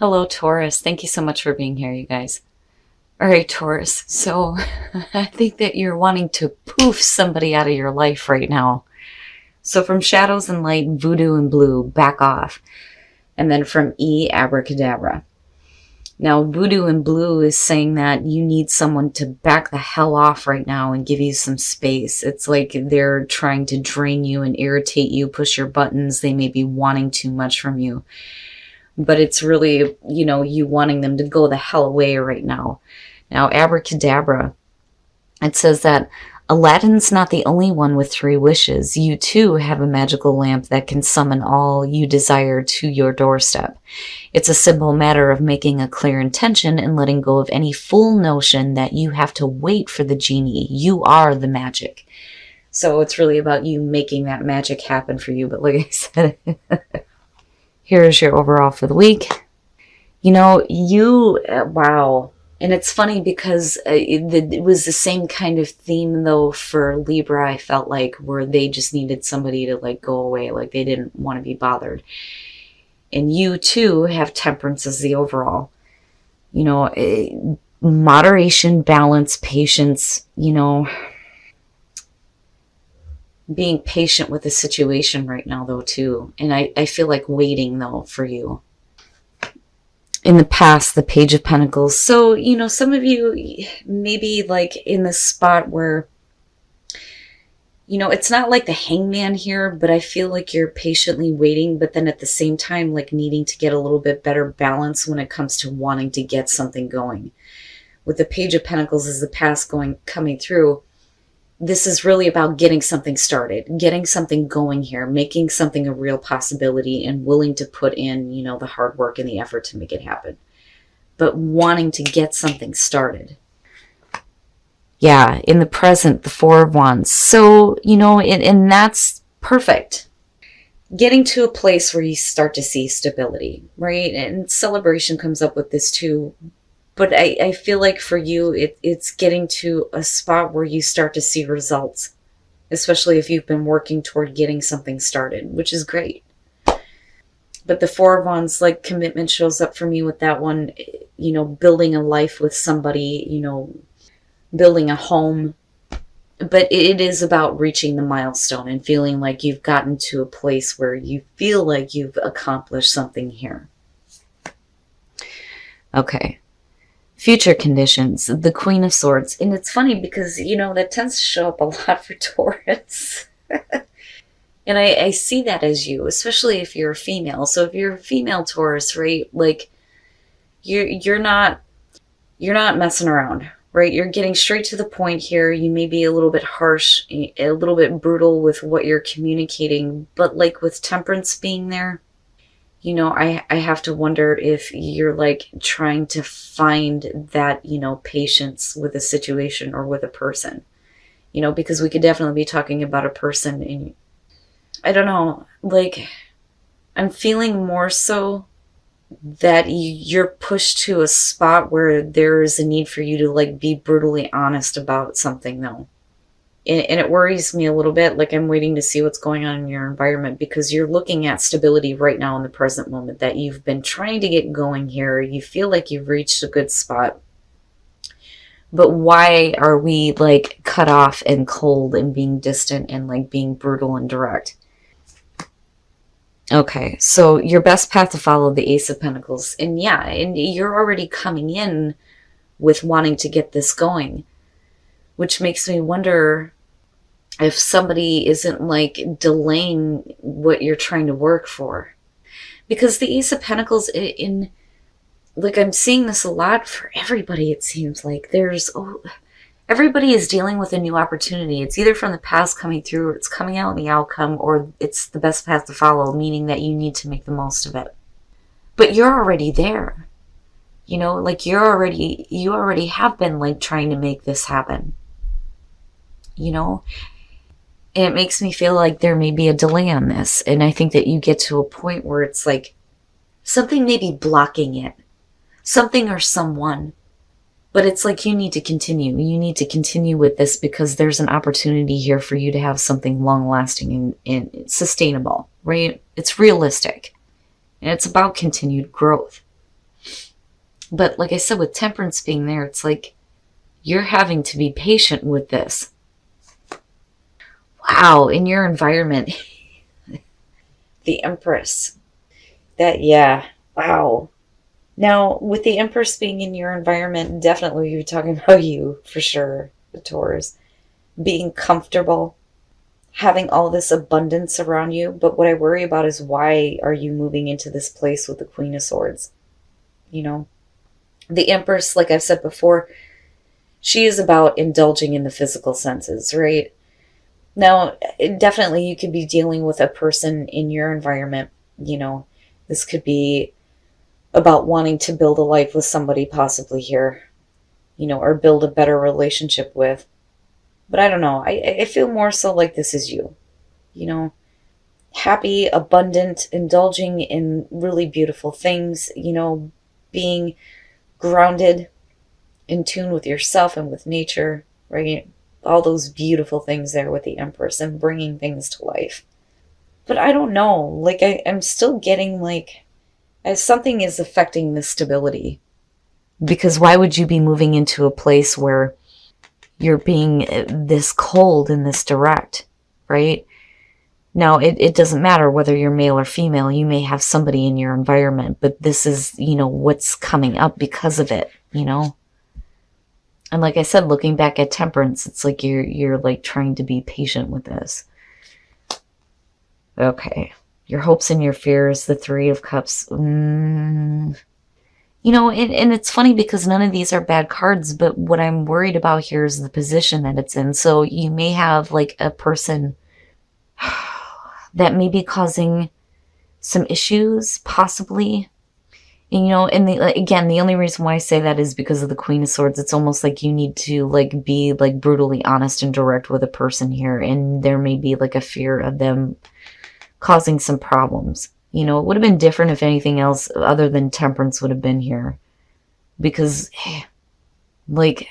Hello, Taurus. Thank you so much for being here, you guys. All right, Taurus. So I think that you're wanting to poof somebody out of your life right now. So from shadows and light, voodoo and blue, back off. And then from E, abracadabra. Now, voodoo and blue is saying that you need someone to back the hell off right now and give you some space. It's like they're trying to drain you and irritate you, push your buttons. They may be wanting too much from you. But it's really, you wanting them to go the hell away right now. Now, abracadabra, it says that Aladdin's not the only one with 3 wishes. You too have a magical lamp that can summon all you desire to your doorstep. It's a simple matter of making a clear intention and letting go of any fool notion that you have to wait for the genie. You are the magic. So it's really about you making that magic happen for you. But like I said, here's your overall for the week. Wow. And it's funny because it was the same kind of theme, though, for Libra, I felt like, where they just needed somebody to, go away. Like, they didn't want to be bothered. And you, too, have temperance as the overall. Moderation, balance, patience, being patient with the situation right now, though, too. And I feel like waiting, though, for you. In the past, the Page of Pentacles. So, some of you maybe in the spot where, it's not like the Hangman here, but I feel like you're patiently waiting, but then at the same time, needing to get a little bit better balance when it comes to wanting to get something going. With the Page of Pentacles as the past coming through, this is really about getting something started, getting something going here, making something a real possibility and willing to put in, the hard work and the effort to make it happen. But wanting to get something started. Yeah, in the present, the 4 of Wands. So, and that's perfect. Getting to a place where you start to see stability, right? And celebration comes up with this too. But I feel like for you, it's getting to a spot where you start to see results, especially if you've been working toward getting something started, which is great. But the 4 of Wands, commitment shows up for me with that one, building a life with somebody, building a home. But it is about reaching the milestone and feeling like you've gotten to a place where you feel like you've accomplished something here. Okay. Future conditions, the Queen of Swords. And it's funny because, that tends to show up a lot for Taurus. And I see that as you, especially if you're a female. So if you're a female Taurus, right, you're not messing around, right? You're getting straight to the point here. You may be a little bit harsh, a little bit brutal with what you're communicating. But with temperance being there, I have to wonder if you're trying to find that, patience with a situation or with a person, because we could definitely be talking about a person. And I don't know, I'm feeling more so that you're pushed to a spot where there is a need for you to be brutally honest about something, though. And it worries me a little bit. I'm waiting to see what's going on in your environment because you're looking at stability right now in the present moment that you've been trying to get going here. You feel like you've reached a good spot. But why are we cut off and cold and being distant and being brutal and direct? Okay, so your best path to follow, the Ace of Pentacles. And yeah, and you're already coming in with wanting to get this going. Which makes me wonder if somebody isn't delaying what you're trying to work for. Because the Ace of Pentacles, I'm seeing this a lot for everybody, it seems like. Everybody is dealing with a new opportunity. It's either from the past coming through, or it's coming out in the outcome, or it's the best path to follow, meaning that you need to make the most of it. But you're already there. You already have been trying to make this happen. And it makes me feel like there may be a delay on this. And I think that you get to a point where it's something may be blocking it. Something or someone. But it's you need to continue. You need to continue with this because there's an opportunity here for you to have something long-lasting and sustainable, right? It's realistic. And it's about continued growth. But like I said, with Temperance being there, it's like you're having to be patient with this. Wow, in your environment. The Empress. That, yeah, wow. Now, with the Empress being in your environment, definitely you're talking about you, for sure, the Taurus. Being comfortable, having all this abundance around you. But what I worry about is, why are you moving into this place with the Queen of Swords? You know, the Empress, like I've said before, she is about indulging in the physical senses, right? Now, definitely you could be dealing with a person in your environment. You know, this could be about wanting to build a life with somebody possibly here, you know, or build a better relationship with. But I don't know. I feel more so like this is you, you know, happy, abundant, indulging in really beautiful things, you know, being grounded, in tune with yourself and with nature, right? All those beautiful things there with the Empress and bringing things to life. But I don't know. Like, I'm still getting like, as something is affecting the stability. Because why would you be moving into a place where you're being this cold and this direct, right? Now, it doesn't matter whether you're male or female. You may have somebody in your environment, but this is, you know, what's coming up because of it, you know? And like I said, looking back at Temperance, it's like you're like trying to be patient with this. Okay. Your hopes and your fears, the Three of Cups. You know, and it's funny because none of these are bad cards, but what I'm worried about here is the position that it's in. So you may have like a person that may be causing some issues, possibly. And, you know, and again, the only reason why I say that is because of the Queen of Swords. It's almost like you need to like be like brutally honest and direct with a person here. And there may be like a fear of them causing some problems. You know, it would have been different if anything else other than Temperance would have been here. Because, like,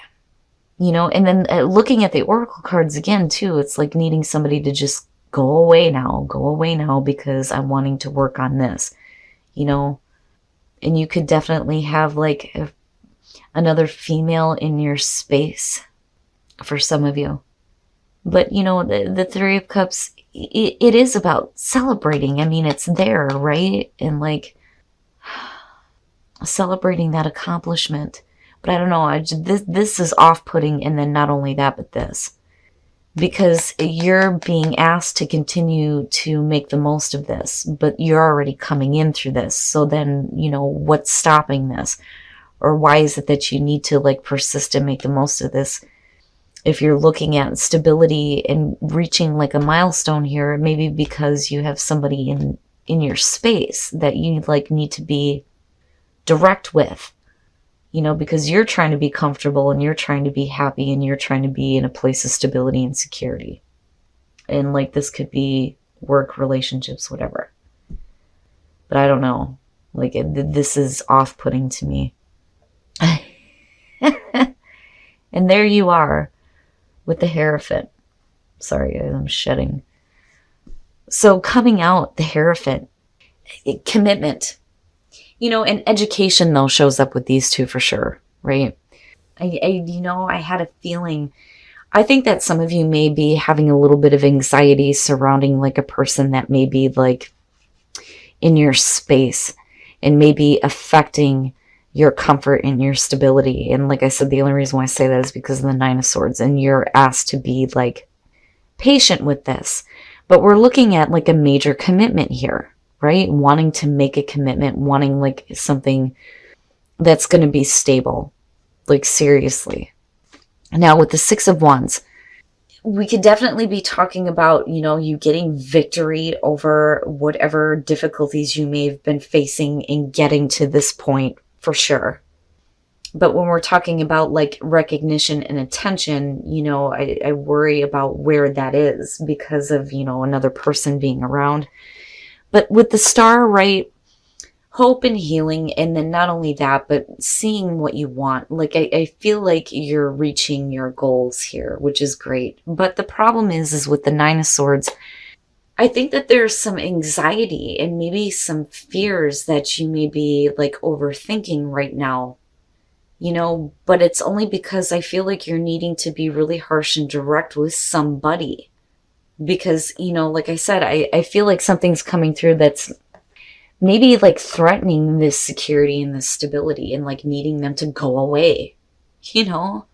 you know, and then looking at the Oracle cards again, too, it's like needing somebody to just go away now because I'm wanting to work on this, you know. And you could definitely have like another female in your space for some of you. But, you know, the Three of Cups, it is about celebrating. I mean, it's there, right? And like celebrating that accomplishment. But I don't know, this is off-putting. And then not only that, but this. Because you're being asked to continue to make the most of this, but you're already coming in through this. So then, you know, what's stopping this? Or why is it that you need to like persist and make the most of this? If you're looking at stability and reaching like a milestone here, maybe because you have somebody in your space that you like need to be direct with. You know, because you're trying to be comfortable and you're trying to be happy and you're trying to be in a place of stability and security. And like this could be work, relationships, whatever. But I don't know. Like this is off-putting to me. And there you are with the Hierophant. Sorry, I'm shedding. So coming out, the Hierophant, commitment. You know, and education, though, shows up with these two for sure, right? You know, I had a feeling, I think that some of you may be having a little bit of anxiety surrounding like a person that may be like in your space and maybe affecting your comfort and your stability. And like I said, the only reason why I say that is because of the Nine of Swords, and you're asked to be like patient with this. But we're looking at like a major commitment here. Right? Wanting to make a commitment, wanting like something that's going to be stable, like seriously. Now with the Six of Wands, we could definitely be talking about, you know, you getting victory over whatever difficulties you may have been facing in getting to this point for sure. But when we're talking about like recognition and attention, you know, I worry about where that is because of, you know, another person being around. But with the Star, right, hope and healing, and then not only that, but seeing what you want. Like, I feel like you're reaching your goals here, which is great. But the problem is with the Nine of Swords, I think that there's some anxiety and maybe some fears that you may be, like, overthinking right now but it's only because I feel like you're needing to be really harsh and direct with somebody. Because, like I said, I feel like something's coming through that's maybe like threatening this security and this stability and like needing them to go away, you know?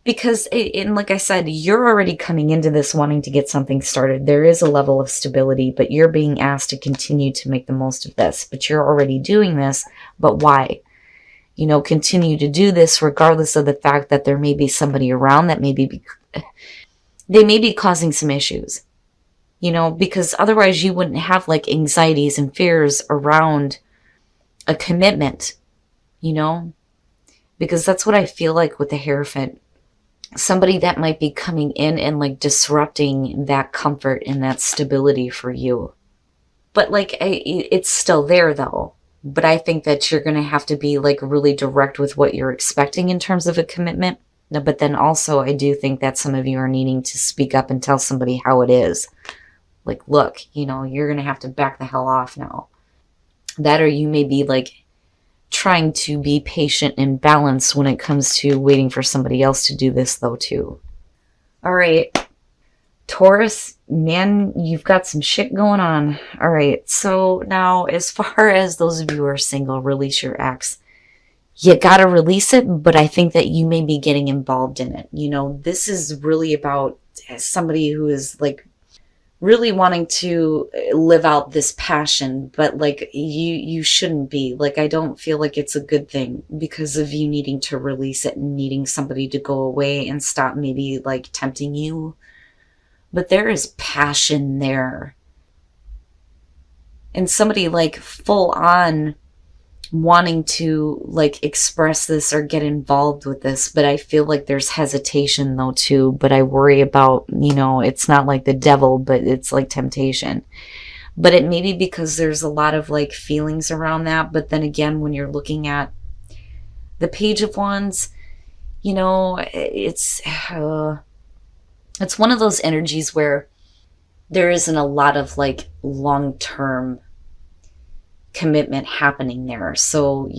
Because, and like I said, you're already coming into this wanting to get something started. There is a level of stability, but you're being asked to continue to make the most of this. But you're already doing this, but why? Continue to do this regardless of the fact that there may be somebody around that they may be causing some issues, because otherwise you wouldn't have like anxieties and fears around a commitment, because that's what I feel like with the Hierophant. Somebody that might be coming in and like disrupting that comfort and that stability for you. But like, it's still there though. But I think that you're going to have to be like really direct with what you're expecting in terms of a commitment. But then also I do think that some of you are needing to speak up and tell somebody how it is. Like, look, you're going to have to back the hell off now. That, or you may be like trying to be patient and balanced when it comes to waiting for somebody else to do this though too. All right, Taurus, man, you've got some shit going on. All right, so now as far as those of you who are single, release your ex. You gotta release it, but I think that you may be getting involved in it. This is really about somebody who is like really wanting to live out this passion, but like you shouldn't be. Like, I don't feel like it's a good thing because of you needing to release it and needing somebody to go away and stop maybe like tempting you. But there is passion there. And somebody like full on wanting to like express this or get involved with this, but I feel like there's hesitation though too. But I worry about, it's not like the devil, but it's like temptation. But it may be because there's a lot of like feelings around that. But then again, when you're looking at the Page of Wands, it's one of those energies where there isn't a lot of like long-term commitment happening there. So,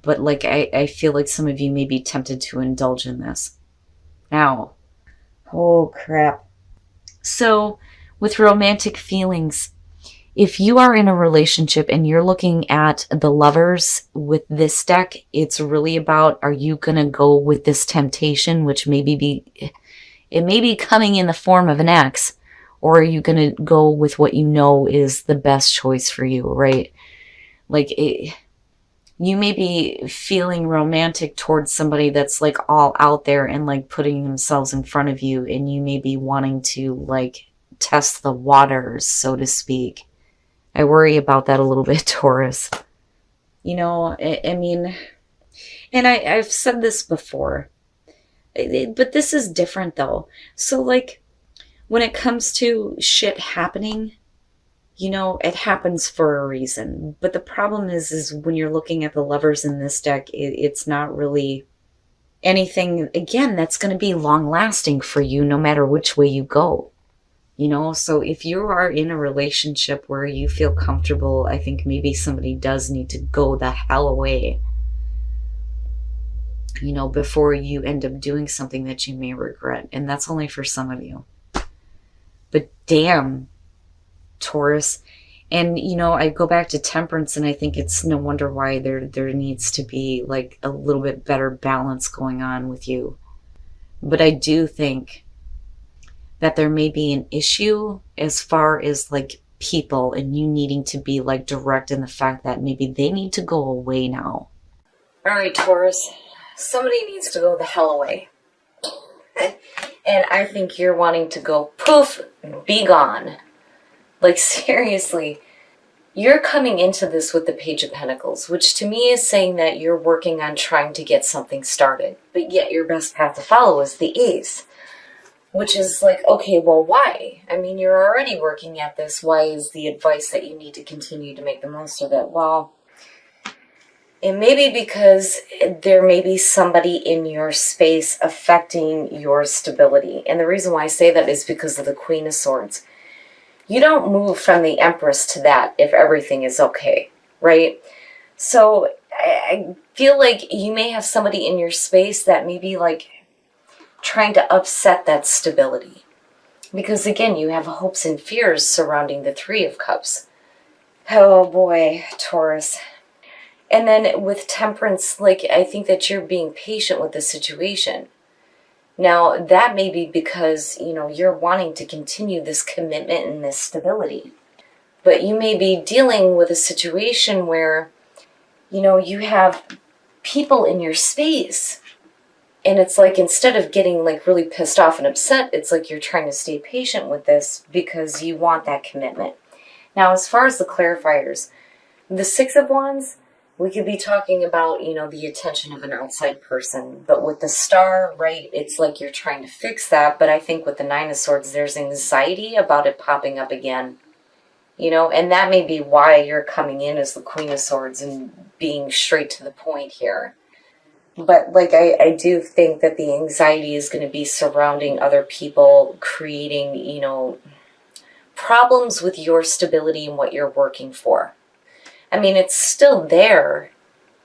but like I feel like some of you may be tempted to indulge in this. Now, oh crap. So with romantic feelings, if you are in a relationship and you're looking at the Lovers with this deck, it's really about, are you going to go with this temptation, which it may be coming in the form of an ex, or are you going to go with what you know is the best choice for you, right? Like, you may be feeling romantic towards somebody that's like all out there and like putting themselves in front of you, and you may be wanting to like test the waters, so to speak. I worry about that a little bit, Taurus. I mean, and I've said this before, but this is different though. So like, when it comes to shit happening, it happens for a reason. But the problem is when you're looking at the Lovers in this deck, it's not really anything, again, that's going to be long lasting for you no matter which way you go. So if you are in a relationship where you feel comfortable, I think maybe somebody does need to go the hell away, before you end up doing something that you may regret. And that's only for some of you. But damn, Taurus. And I go back to Temperance, and I think it's no wonder why there needs to be like a little bit better balance going on with you. But I do think that there may be an issue as far as like people and you needing to be like direct in the fact that maybe they need to go away now. All right, Taurus, somebody needs to go the hell away. And I think you're wanting to go poof, be gone. Like, seriously, you're coming into this with the Page of Pentacles, which to me is saying that you're working on trying to get something started, but yet your best path to follow is the Ace, which is like, okay, well, why? I mean, you're already working at this. Why is the advice that you need to continue to make the most of it? Well, it may be because there may be somebody in your space affecting your stability. And the reason why I say that is because of the Queen of Swords. You don't move from the Empress to that if everything is okay, right? So I feel like you may have somebody in your space that may be like trying to upset that stability. Because again, you have hopes and fears surrounding the Three of Cups. Oh boy, Taurus. And then with Temperance, like, I think that you're being patient with the situation. Now, that may be because, you're wanting to continue this commitment and this stability. But you may be dealing with a situation where, you have people in your space. And it's like, instead of getting like really pissed off and upset, it's like you're trying to stay patient with this because you want that commitment. Now, as far as the clarifiers, the Six of Wands, we could be talking about, the attention of an outside person. But with the Star, right, it's like you're trying to fix that. But I think with the Nine of Swords, there's anxiety about it popping up again. And that may be why you're coming in as the Queen of Swords and being straight to the point here. But like I do think that the anxiety is going to be surrounding other people, creating, problems with your stability and what you're working for. I mean, it's still there.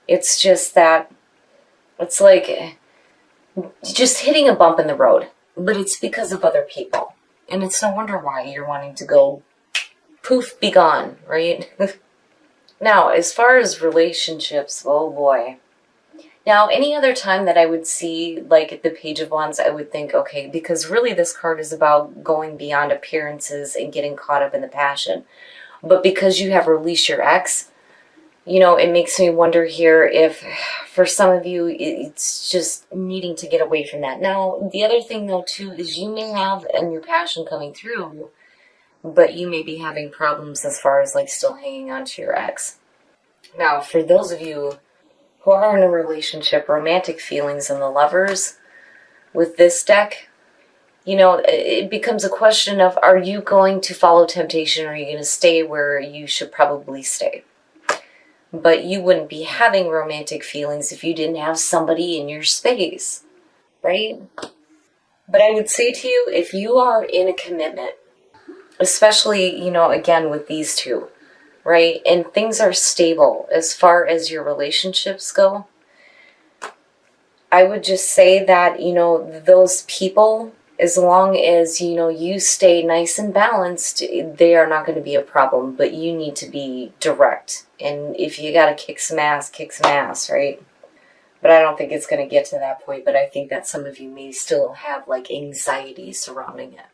It's just that it's like just hitting a bump in the road. But it's because of other people. And it's no wonder why you're wanting to go poof, be gone, right? Now, as far as relationships, oh boy. Now, any other time that I would see, like, the Page of Wands, I would think, okay, because really this card is about going beyond appearances and getting caught up in the passion. But because you have released your ex, it makes me wonder here if, for some of you, it's just needing to get away from that. Now, the other thing, though, too, is you may have a new passion coming through, but you may be having problems as far as, like, still hanging on to your ex. Now, for those of you who are in a relationship, romantic feelings, and the Lovers, with this deck, it becomes a question of, are you going to follow temptation, or are you going to stay where you should probably stay? But you wouldn't be having romantic feelings if you didn't have somebody in your space, right? But I would say to you, if you are in a commitment, especially, again, with these two, right? And things are stable as far as your relationships go, I would just say that, those people, as long as, you stay nice and balanced, they are not going to be a problem. But you need to be direct. And if you got to kick some ass, right? But I don't think it's going to get to that point. But I think that some of you may still have, like, anxiety surrounding it.